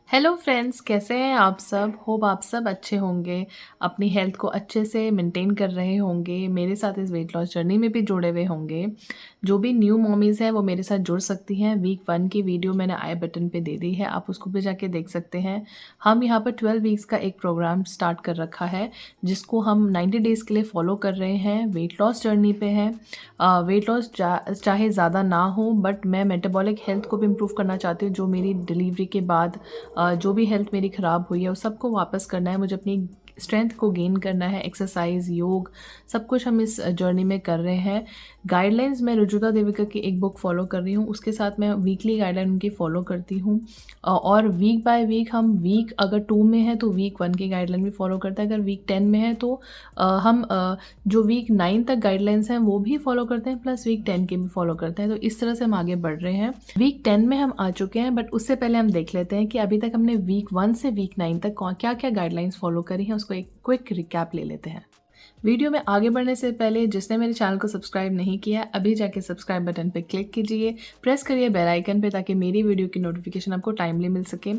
Hello friends, कैसे हैं आप सब? होप आप सब अच्छे होंगे, अपनी हेल्थ को अच्छे से मेंटेन कर रहे होंगे, मेरे साथ इस वेट लॉस जर्नी में भी जुड़े हुए होंगे। जो भी न्यू मॉमीज़ हैं वो मेरे साथ जुड़ सकती हैं। वीक 1 की वीडियो मैंने आई बटन पे दे दी है, आप उसको भी जाके देख सकते हैं। हम यहाँ पर 12 वीक्स का एक प्रोग्राम स्टार्ट कर रखा है, जिसको हम 90 डेज़ के लिए फॉलो कर रहे हैं, वेट लॉस जर्नी पे हैं। वेट लॉस चाहे ज़्यादा ना हो, बट मैं मेटाबॉलिक हेल्थ को भी इम्प्रूव करना चाहती हूँ। जो मेरी डिलीवरी के बाद जो भी हेल्थ मेरी ख़राब हुई है उस सबको वापस करना है, मुझे अपनी स्ट्रेंथ को गेन करना है। एक्सरसाइज, योग, सब कुछ हम इस जर्नी में कर रहे हैं। गाइडलाइंस मैं रुजुता देविका की एक बुक फॉलो कर रही हूँ, उसके साथ मैं वीकली गाइडलाइन उनकी फॉलो करती हूँ। और वीक बाय वीक हम वीक अगर 2 में है तो वीक 1 की गाइडलाइन भी फॉलो करते हैं। अगर वीक 10 में है तो हम जो वीक 9 तक गाइडलाइंस हैं वो भी फॉलो करते हैं, प्लस वीक 10 के भी फॉलो करते हैं। तो इस तरह से हम आगे बढ़ रहे हैं। वीक 10 में हम आ चुके हैं, बट उससे पहले हम देख लेते हैं कि अभी तक हमने वीक 1 से वीक 9 तक क्या क्या गाइडलाइंस फॉलो करी हैं, उसको एक क्विक रिकैप ले लेते हैं। वीडियो में आगे बढ़ने से पहले जिसने मेरे चैनल को सब्सक्राइब नहीं किया है, अभी जाके सब्सक्राइब बटन पे क्लिक कीजिए, प्रेस करिए बेल आइकन पे, ताकि मेरी वीडियो की नोटिफिकेशन आपको टाइमली मिल सके।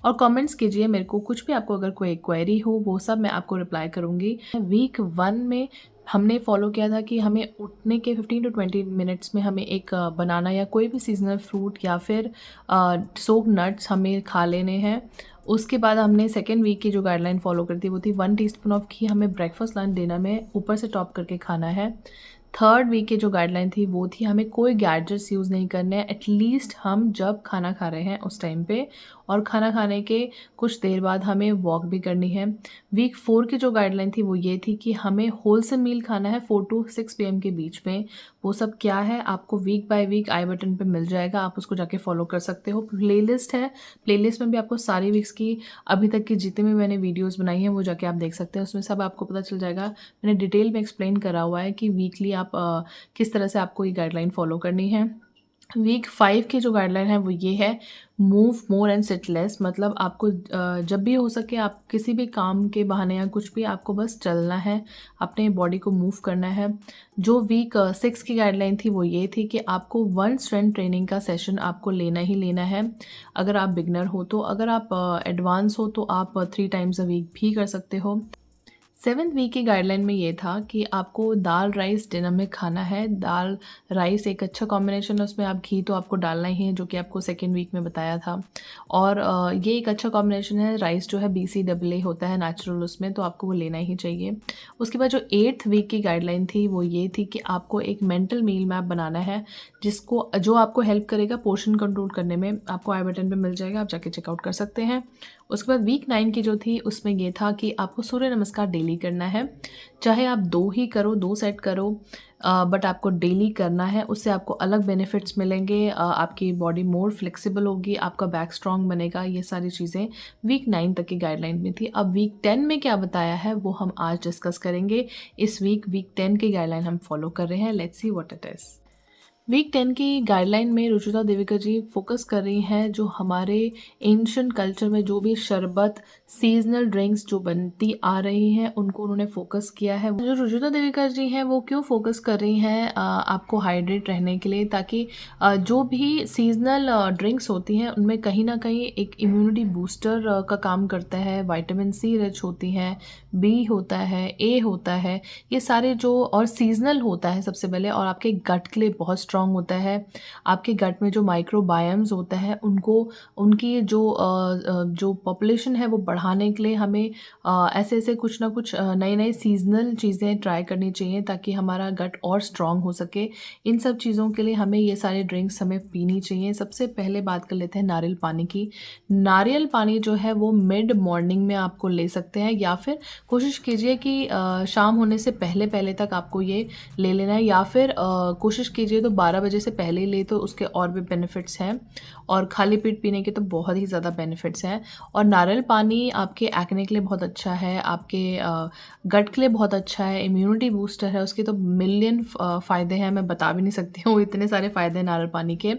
और कमेंट्स कीजिए मेरे को, कुछ भी आपको अगर कोई क्वेरी हो वो सब मैं आपको रिप्लाई करूँगी। वीक 1 में हमने फॉलो किया था कि हमें उठने के 15 टू 20 मिनट्स में हमें एक बनाना या कोई भी सीजनल फ्रूट या फिर सोक नट्स हमें खा लेने हैं। उसके बाद हमने सेकेंड वीक की जो गाइडलाइन फॉलो करी थी वो थी 1 टीस्पून ऑफ घी हमें ब्रेकफास्ट, लंच, डिनर में ऊपर से टॉप करके खाना है। थर्ड वीक की जो गाइडलाइन थी वो थी हमें कोई गैजेट्स यूज़ नहीं करने हैं, एटलीस्ट हम जब खाना खा रहे हैं उस टाइम पे, और खाना खाने के कुछ देर बाद हमें वॉक भी करनी है। वीक 4 की जो गाइडलाइन थी वो ये थी कि हमें होलसम मील खाना है 4 टू 6 पीएम के बीच में। वो सब क्या है आपको week by week i button पे मिल जाएगा, आप उसको जाके फॉलो कर सकते हो। प्लेलिस्ट है, प्लेलिस्ट में भी आपको सारी वीक्स की अभी तक की जितने भी मैंने वीडियोस बनाई हैं वो जाके आप देख सकते हैं, उसमें सब आपको पता चल जाएगा। मैंने डिटेल में एक्सप्लेन करा हुआ है कि वीकली आप किस तरह से आपको ये गाइडलाइन फॉलो करनी है। वीक 5 की जो गाइडलाइन है वो ये है, move more and sit less. मतलब आपको जब भी हो सके आप किसी भी काम के बहाने या कुछ भी, आपको बस चलना है, अपने बॉडी को मूव करना है। जो वीक 6 की गाइडलाइन थी वो ये थी कि आपको 1 स्ट्रेंथ ट्रेनिंग का सेशन आपको लेना ही लेना है, अगर आप बिगनर हो तो। अगर आप एडवांस हो तो आप 3 टाइम्स अ वीक भी कर सकते हो। 7th वीक की गाइडलाइन में ये था कि आपको दाल राइस डिनर में खाना है। दाल राइस एक अच्छा कॉम्बिनेशन है, उसमें आप घी तो आपको डालना ही है, जो कि आपको सेकेंड वीक में बताया था। और ये एक अच्छा कॉम्बिनेशन है। राइस जो है BCAA होता है नेचुरल, उसमें तो आपको वो लेना ही चाहिए। उसके बाद जो 8th वीक की गाइडलाइन थी वो ये थी कि आपको एक मेंटल मील मैप बनाना है, जो आपको हेल्प करेगा पोर्शन कंट्रोल करने में। आपको आई बटन पे मिल जाएगा, आप जाके चेकआउट कर सकते हैं। उसके बाद वीक 9 की जो थी उसमें ये था कि आपको सूर्य नमस्कार डेली करना है, चाहे आप 2 ही करो, 2 सेट करो, बट आपको डेली करना है। उससे आपको अलग बेनिफिट्स मिलेंगे, आपकी बॉडी मोर फ्लेक्सिबल होगी, आपका बैक स्ट्रॉन्ग बनेगा। ये सारी चीज़ें वीक 9 तक की गाइडलाइन में थी। अब वीक 10 में क्या बताया है वो हम आज डिस्कस करेंगे। इस वीक 10 की गाइडलाइन हम फॉलो कर रहे हैं। Let's see what it is. Week 10 की गाइडलाइन में रुजुता देविका जी फोकस कर रही हैं, जो हमारे एंशिएंट कल्चर में जो भी शरबत, सीजनल ड्रिंक्स जो बनती आ रही हैं उनको उन्होंने फोकस किया है। जो रुजुता देविका जी हैं वो क्यों फोकस कर रही हैं आपको हाइड्रेट रहने के लिए, ताकि जो भी सीजनल ड्रिंक्स होती हैं उनमें कहीं ना कहीं एक इम्यूनिटी बूस्टर का काम करता है। विटामिन सी रिच होती हैं, बी होता है, ए होता है, ये सारे जो, और सीजनल होता है सबसे पहले, और आपके गट के लिए बहुत स्ट्रांग होता है। आपके गट में जो माइक्रोबायम्स होता है उनको, उनकी जो पॉपुलेशन है वो बढ़ाने के लिए हमें ऐसे ऐसे कुछ ना कुछ नए नए सीजनल चीज़ें ट्राई करनी चाहिए, ताकि हमारा गट और स्ट्रांग हो सके। इन सब चीज़ों के लिए हमें ये सारे ड्रिंक्स हमें पीनी चाहिए। सबसे पहले बात कर लेते हैं नारियल पानी की। नारियल पानी जो है वो मिड मॉर्निंग में आपको ले सकते हैं, या फिर कोशिश कीजिए कि शाम होने से पहले पहले तक आपको ये ले लेना है, या फिर कोशिश कीजिए तो 12 बजे से पहले ले, तो उसके और भी बेनिफिट्स हैं। और खाली पेट पीने के तो बहुत ही ज़्यादा बेनिफिट्स हैं। और नारियल पानी आपके एक्ने के लिए बहुत अच्छा है, आपके गट के लिए बहुत अच्छा है, इम्यूनिटी बूस्टर है। उसके तो मिलियन फ़ायदे हैं, मैं बता भी नहीं सकती हूँ, इतने सारे फ़ायदे हैं नारियल पानी के।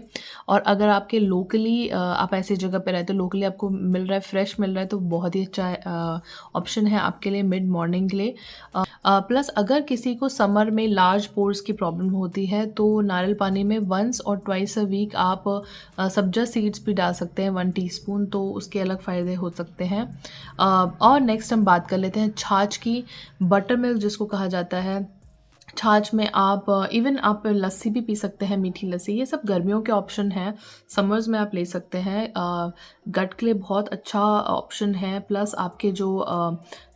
और अगर आपके लोकली आप ऐसी जगह पे रहते हो, लोकली आपको मिल रहा है, फ्रेश मिल रहा है, तो बहुत ही अच्छा ऑप्शन है आपके लिए मिड मॉर्निंग के लिए। प्लस अगर किसी को समर में लार्ज पोर्स की प्रॉब्लम होती है तो नारियल पानी में वंस और ट्वाइस अ वीक आप सब्जा चिया सीड्स भी डाल सकते हैं 1 टीस्पून, तो उसके अलग फ़ायदे हो सकते हैं। और नेक्स्ट हम बात कर लेते हैं छाछ की। बटर मिल्क जिसको कहा जाता है, छाछ में आप इवन आप लस्सी भी पी सकते हैं, मीठी लस्सी। ये सब गर्मियों के ऑप्शन हैं, समर्स में आप ले सकते हैं। गट के लिए बहुत अच्छा ऑप्शन है, प्लस आपके जो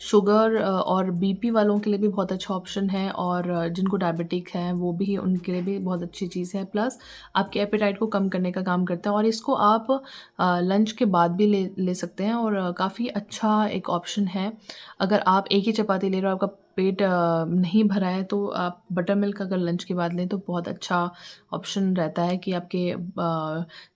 शुगर और बीपी वालों के लिए भी बहुत अच्छा ऑप्शन है, और जिनको डायबिटिक है वो भी, उनके लिए भी बहुत अच्छी चीज़ है। प्लस आपके एपेटाइट को कम करने का काम करता है, और इसको आप लंच के बाद भी ले सकते हैं, और काफ़ी अच्छा एक ऑप्शन है। अगर आप एक ही चपाती ले रहे हो, आपका पेट नहीं भरा है, तो आप बटर मिल्क अगर लंच के बाद लें तो बहुत अच्छा ऑप्शन रहता है कि आपके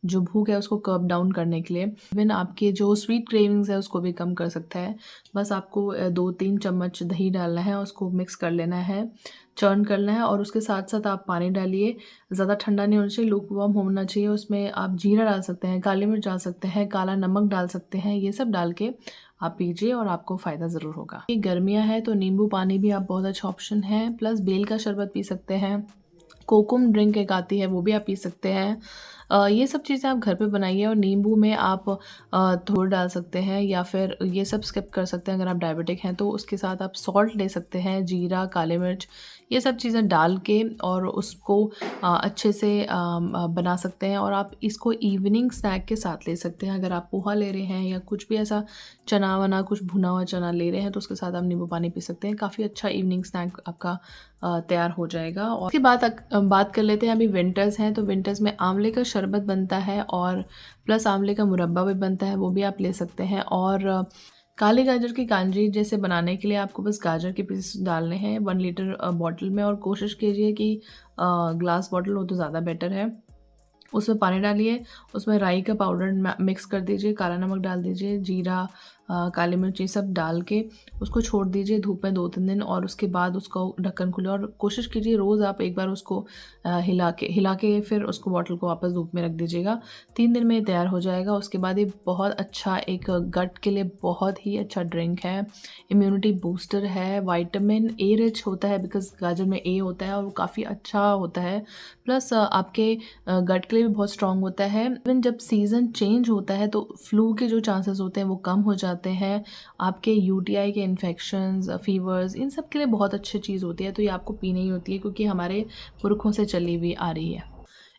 जो भूख है उसको कर्ब डाउन करने के लिए। इवन आपके जो स्वीट क्रेविंग्स है उसको भी कम कर सकता है। बस आपको 2-3 चम्मच दही डालना है, उसको मिक्स कर लेना है, चर्न करना है, और उसके साथ-साथ आप पानी डालिए। ज़्यादा ठंडा नहीं होना चाहिए, लूकवार्म होना चाहिए। उसमें आप जीरा डाल सकते हैं, काली मिर्च डाल सकते हैं, काला नमक डाल सकते हैं। ये सब डाल के आप पीजिए और आपको फ़ायदा ज़रूर होगा। ये गर्मियाँ हैं तो नींबू पानी भी आप बहुत अच्छा ऑप्शन है, प्लस बेल का शरबत पी सकते हैं। कोकुम ड्रिंक एक आती है, वो भी आप पी सकते हैं। ये सब चीज़ें आप घर पे बनाइए, और नींबू में आप थोड़ा डाल सकते हैं, या फिर ये सब स्किप कर सकते हैं। अगर आप डायबिटिक हैं तो उसके साथ आप सॉल्ट ले सकते हैं, जीरा, काली मिर्च, ये सब चीज़ें डाल के, और उसको अच्छे से बना सकते हैं, और आप इसको इवनिंग स्नैक के साथ ले सकते हैं। अगर आप पोहा ले रहे हैं या कुछ भी ऐसा चना-वना, कुछ भुना हुआ चना ले रहे हैं, तो उसके साथ आप नींबू पानी पी सकते हैं। काफ़ी अच्छा इवनिंग स्नैक आपका तैयार हो जाएगा। और उसके बाद बात कर लेते हैं, अभी विंटर्स हैं तो विंटर्स में आंवले का शरबत बनता है, और प्लस आंवले का मुरब्बा भी बनता है, वो भी आप ले सकते हैं। और काले गाजर की कांजी जैसे बनाने के लिए आपको बस गाजर के पीसेस डालने हैं 1 लीटर बॉटल में, और कोशिश कीजिए कि ग्लास बॉटल हो तो ज़्यादा बेटर है। उसमें पानी डालिए, उसमें राई का पाउडर मिक्स कर दीजिए, काला नमक डाल दीजिए, जीरा, काली मिर्च, ये सब डाल के उसको छोड़ दीजिए धूप में 2-3 दिन, और उसके बाद उसको ढक्कन खोलें, और कोशिश कीजिए रोज़ आप एक बार उसको हिला के फिर उसको बॉटल को वापस धूप में रख दीजिएगा। 3 दिन में ये तैयार हो जाएगा। उसके बाद ये बहुत अच्छा एक गट के लिए बहुत ही अच्छा ड्रिंक है, इम्यूनिटी बूस्टर है, विटामिन ए रिच होता है, बिकॉज़ गाजर में ए होता है और वो काफ़ी अच्छा होता है। प्लस आपके गट के लिए भी बहुत स्ट्रॉन्ग होता है। इवन जब सीज़न चेंज होता है तो फ्लू के जो चांसेस होते हैं वो कम हो जाते हैं। आपके यूटीआई के इन्फेक्शंस, फीवर्स, इन सब के लिए बहुत अच्छी चीज़ होती है, तो ये आपको पीनी ही होती है, क्योंकि हमारे पुरखों से चली हुई आ रही है।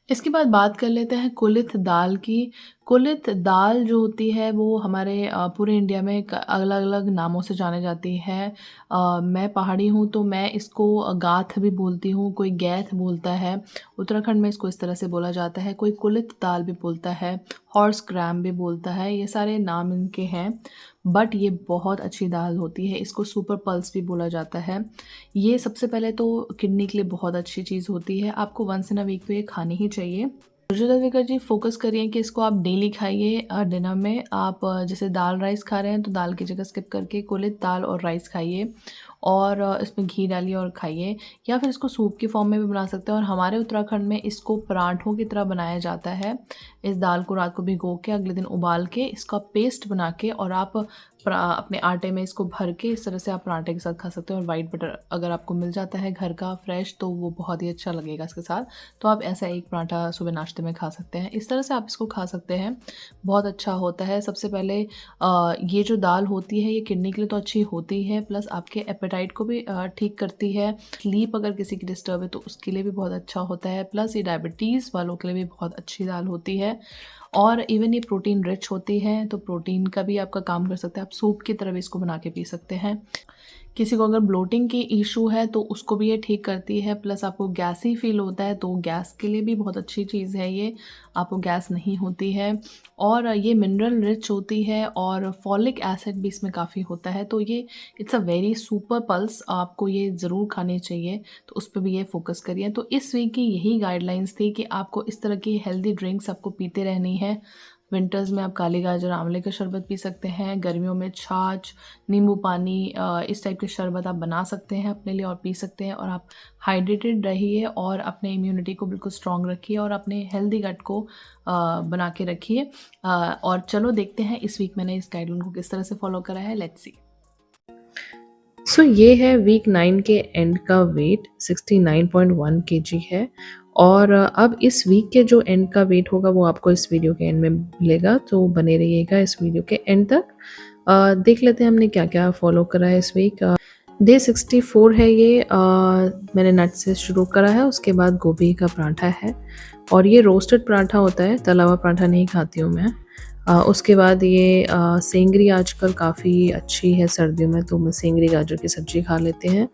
इसके बाद बात कर लेते हैं कुलिथ दाल की। कुलिथ दाल जो होती है वो हमारे पूरे इंडिया में अलग-अलग नामों से जानी जाती है। मैं पहाड़ी हूँ तो मैं इसको गाथ भी बोलती हूँ, कोई गैथ बोलता है। उत्तराखंड में इसको इस तरह से बोला जाता है, कोई कुलिथ दाल भी बोलता है, हॉर्स ग्राम भी बोलता है, ये सारे नाम इनके हैं। बट ये बहुत अच्छी दाल होती है, इसको सुपर पल्स भी बोला जाता है। ये सबसे पहले तो किडनी के लिए बहुत अच्छी चीज़ होती है, आपको वंस इन अ वीक तो ये खानी ही चाहिए। रुजुता दिकर जी फ़ोकस करिए कि इसको आप डेली खाइए। डिनर में आप जैसे दाल राइस खा रहे हैं तो दाल की जगह स्किप करके कुलिथ दाल और राइस खाइए, और इसमें घी डालिए और खाइए, या फिर इसको सूप की फॉर्म में भी बना सकते हैं। और हमारे उत्तराखंड में इसको पराठों की तरह बनाया जाता है। इस दाल को रात को भिगो के अगले दिन उबाल के इसका पेस्ट बना के, और आप अपने आटे में इसको भर के इस तरह से आप पराठे के साथ खा सकते हैं। और वाइट बटर अगर आपको मिल जाता है घर का फ्रेश तो वो बहुत ही अच्छा लगेगा इसके साथ, तो आप ऐसा एक पराठा सुबह नाश्ते में खा सकते हैं। इस तरह से आप इसको खा सकते हैं, बहुत अच्छा होता है। सबसे पहले ये जो दाल होती है ये किडनी के लिए तो अच्छी होती है, प्लस आपके एपेटाइट को भी ठीक करती है। स्लीप अगर किसी की डिस्टर्ब है तो उसके लिए भी बहुत अच्छा होता है, प्लस ये डायबिटीज़ वालों के लिए भी बहुत अच्छी दाल होती है। और इवन ये प्रोटीन रिच होती है, तो प्रोटीन का भी आपका काम कर सकता है। आप सूप की तरह भी इसको बना के पी सकते हैं। किसी को अगर ब्लोटिंग की इशू है तो उसको भी ये ठीक करती है, प्लस आपको गैसी फील होता है तो गैस के लिए भी बहुत अच्छी चीज़ है ये, आपको गैस नहीं होती है। और ये मिनरल रिच होती है, और फॉलिक एसिड भी इसमें काफ़ी होता है, तो ये it's a very super pulse, आपको ये ज़रूर खानी चाहिए, तो उस पे भी ये फोकस करिए। तो इस वीक की यही गाइडलाइंस थी कि आपको इस तरह की हेल्दी ड्रिंक्स आपको पीते रहनी है। विंटर्स में आप काली गाजर आंवले का शरबत पी सकते हैं, गर्मियों में छाछ, नींबू पानी, इस टाइप के शरबत आप बना सकते हैं अपने लिए और पी सकते हैं, और आप हाइड्रेटेड रहिए और अपने इम्यूनिटी को बिल्कुल स्ट्रॉन्ग रखिए, और अपने हेल्दी गट को बना के रखिए। और चलो देखते हैं इस वीक मैंने इस गाइडलाइन को किस तरह से फॉलो करा है, लेट्स सी। सो ये है वीक 9 के एंड का वेट 69.1 केजी है, और अब इस वीक के जो एंड का वेट होगा वो आपको इस वीडियो के एंड में मिलेगा, तो बने रहिएगा इस वीडियो के एंड तक। देख लेते हैं हमने क्या-क्या फ़ॉलो करा है इस वीक। डे 64 है ये। मैंने नट से शुरू करा है, उसके बाद गोभी का पराठा है और ये रोस्टेड पराठा होता है, तला हुआ पराठा नहीं खाती हूँ मैं। उसके बाद ये सेंगरी आजकल काफ़ी अच्छी है सर्दियों में, तो मैं सेंगरी गाजर की सब्ज़ी खा लेते हैं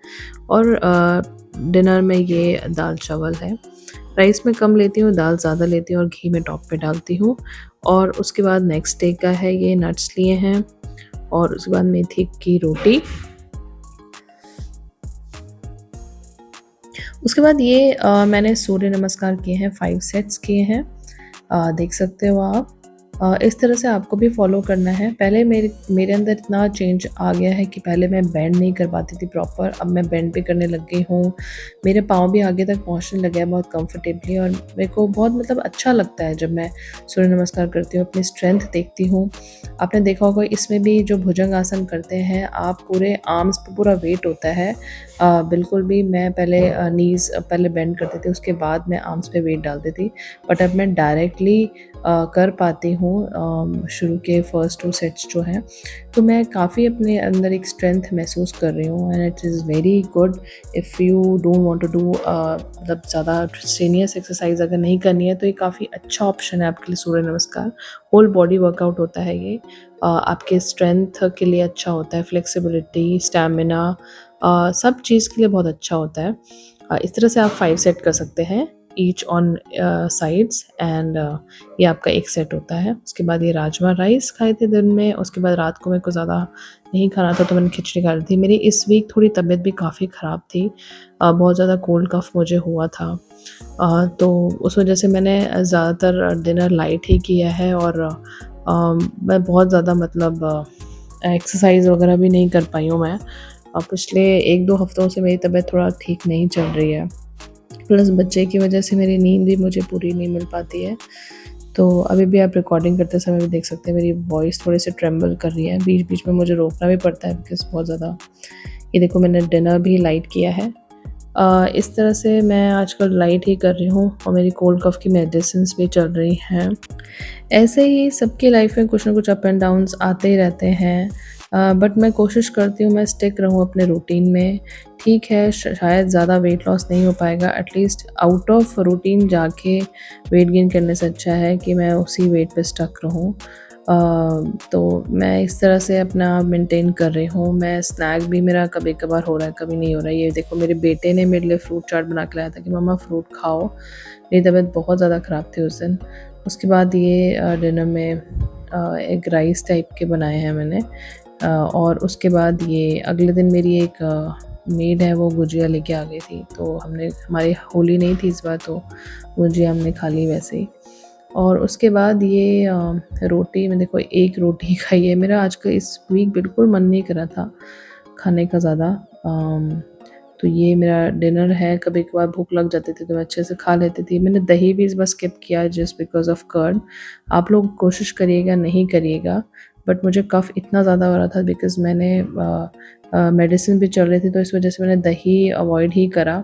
और डिनर में ये दाल-चावल है। राइस मैं कम लेती हूँ, दाल ज़्यादा लेती हूँ और घी मैं टॉप पे डालती हूँ। और उसके बाद नेक्स्ट डे का है, ये नट्स लिए हैं और उसके बाद मेथी की रोटी। उसके बाद ये मैंने सूर्य नमस्कार किए हैं, 5 सेट्स किए हैं। देख सकते हो आप। इस तरह से आपको भी फ़ॉलो करना है। पहले मेरे मेरे अंदर इतना चेंज आ गया है कि पहले मैं बेंड नहीं कर पाती थी प्रॉपर, अब मैं बेंड भी करने लग गई हूँ। मेरे पाँव भी आगे तक पहुँचने लगे हैं बहुत कंफर्टेबली और मेरे को बहुत मतलब अच्छा लगता है जब मैं सूर्य नमस्कार करती हूँ, अपनी स्ट्रेंथ देखती हूँ। आपने देखा होगा इसमें भी जो भुजंग आसन करते हैं आप, पूरे आर्म्स पे पूरा वेट होता है। बिल्कुल भी मैं पहले नीज़ पहले बेंड करती थी, उसके बाद मैं आर्म्स पे वेट डालती थी। बट अब मैं डायरेक्टली कर पाती हूँ शुरू के फर्स्ट 2 सेट्स जो हैं। तो मैं काफ़ी अपने अंदर एक स्ट्रेंथ महसूस कर रही हूँ and it is very good. If you don't want to do मतलब ज़्यादा स्ट्रेनियस एक्सरसाइज अगर नहीं करनी है तो ये काफ़ी अच्छा ऑप्शन है आपके लिए सूर्य नमस्कार। होल बॉडी वर्कआउट होता है ये। आपके स्ट्रेंथ के लिए अच्छा होता है, फ्लेक्सिबिलिटी, स्टैमिना, सब चीज़ के लिए बहुत अच्छा होता है। इस तरह से आप 5 सेट कर सकते हैं, ईच ऑन साइड्स एंड ये आपका एक सेट होता है। उसके बाद ये राजमा राइस खाए थे दिन में, उसके बाद रात को मेरे को ज़्यादा नहीं खाना था तो मैंने खिचड़ी खा ली थी। मेरी इस वीक थोड़ी तबीयत भी काफ़ी ख़राब थी। बहुत ज़्यादा कोल्ड कफ़ मुझे हुआ था। तो उस वज़ह से मैंने ज़्यादातर डिनर लाइट ही किया है और मैं बहुत ज़्यादा मतलब एक्सरसाइज़ वग़ैरह भी नहीं कर पाई हूँ मैं। पिछले 1-2 हफ़्तों से मेरी तबीयत थोड़ा ठीक नहीं चल रही है। प्लस बच्चे की वजह से मेरी नींद भी मुझे पूरी नहीं मिल पाती है। तो अभी भी आप रिकॉर्डिंग करते समय भी देख सकते हैं मेरी वॉइस थोड़ी-सी ट्रेम्बल कर रही है। बीच-बीच में मुझे रोकना भी पड़ता है बिकॉज़ बहुत ज़्यादा। ये देखो मैंने डिनर भी लाइट किया है। इस तरह से मैं आजकल लाइट ही कर रही हूँ और मेरी कोल्ड कफ़ की मेडिसिन्स भी चल रही हैं। ऐसे ही सबकी लाइफ में कुछ ना कुछ अप एंड डाउन्स आते ही रहते हैं। बट मैं कोशिश करती हूँ मैं स्टिक रहूँ अपने रूटीन में। ठीक है, शायद ज़्यादा वेट लॉस नहीं हो पाएगा, एटलीस्ट आउट ऑफ रूटीन जाके वेट गेन करने से अच्छा है कि मैं उसी वेट पे स्टक रहूँ। तो मैं इस तरह से अपना मेंटेन कर रही हूँ। मैं स्नैक भी मेरा कभी-कभार हो रहा है, कभी नहीं हो रहा है। ये देखो मेरे बेटे ने मेरे लिए फ्रूट चाट बना के लाया था कि मम्मा फ्रूट खाओ। मेरी तबीयत बहुत ज़्यादा ख़राब थी उस दिन। उसके बाद ये डिनर में एग राइस टाइप के बनाए हैं मैंने। और उसके बाद ये अगले दिन मेरी एक मेड है वो गुजिया लेके आ गई थी, तो हमने हमारी होली नहीं थी इस बार तो गुजिया हमने खा ली वैसे ही। और उसके बाद ये रोटी में देखो एक रोटी खाई है। मेरा आज का इस वीक बिल्कुल मन नहीं कर रहा था खाने का ज़्यादा। तो ये मेरा डिनर है। कभी-कभार भूख लग जाती थी तो मैं अच्छे से खा लेती थी। मैंने दही भी इस बार स्किप किया जस्ट बिकॉज़ ऑफ कर्ड। आप लोग कोशिश करिएगा नहीं करिएगा, बट मुझे कफ़ इतना ज़्यादा हो रहा था बिकॉज़ मैंने मेडिसिन भी चल रही थी तो इस वज़ह से मैंने दही अवॉइड ही करा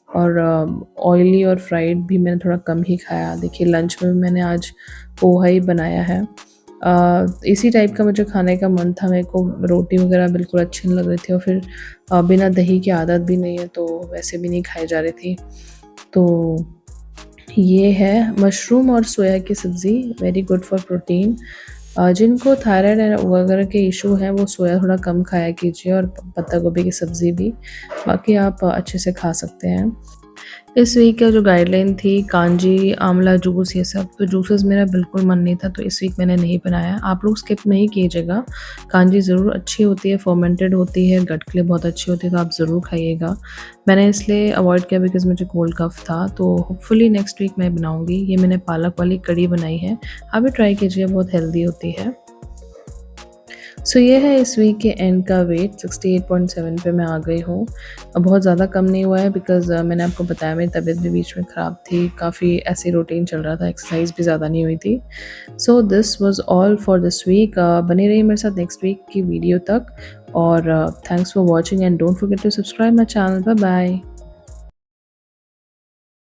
और ऑयली और फ्राइड भी मैंने थोड़ा कम ही खाया। देखिए लंच में भी मैंने आज पोहा ही बनाया है। इसी टाइप का मुझे खाने का मन था, मेरे को रोटी वग़ैरह बिल्कुल अच्छी नहीं लग रही थी और फिर बिना दही की आदत भी नहीं है तो वैसे भी नहीं खाई जा रही थी। तो ये है मशरूम और सोया की सब्ज़ी, वेरी गुड फॉर प्रोटीन। जिनको थायराइड वगैरह के इशू हैं वो सोया थोड़ा कम खाया कीजिए और पत्ता गोभी की सब्ज़ी भी, बाकी आप अच्छे से खा सकते हैं। इस वीक का जो गाइडलाइन थी कांजी, आंवला जूस ये सब, तो जूसेस मेरा बिल्कुल मन नहीं था तो इस वीक मैंने नहीं बनाया। आप लोग स्किप नहीं कीजिएगा। कांजी ज़रूर अच्छी होती है, फर्मेंटेड होती है, गट के लिए बहुत अच्छी होती है तो आप ज़रूर खाइएगा। मैंने इसलिए अवॉइड किया बिकॉज़ मुझे कोल्ड कफ़ था, तो होपफुली नेक्स्ट वीक मैं बनाऊँगी। ये मैंने पालक वाली कढ़ी बनाई है, आप भी ट्राई कीजिए, बहुत हेल्दी होती है। सो ये है इस वीक के एंड का वेट 68.7 पे मैं आ गई हूँ। बहुत ज़्यादा कम नहीं हुआ है बिकॉज़ मैंने आपको बताया मेरी तबीयत भी बीच में ख़राब थी, काफ़ी ऐसे रूटीन चल रहा था, एक्सरसाइज भी ज़्यादा नहीं हुई थी। So this was all for this week. बने रहिए मेरे साथ नेक्स्ट वीक की वीडियो तक और thanks for watching and don't forget to subscribe my channel. Bye bye.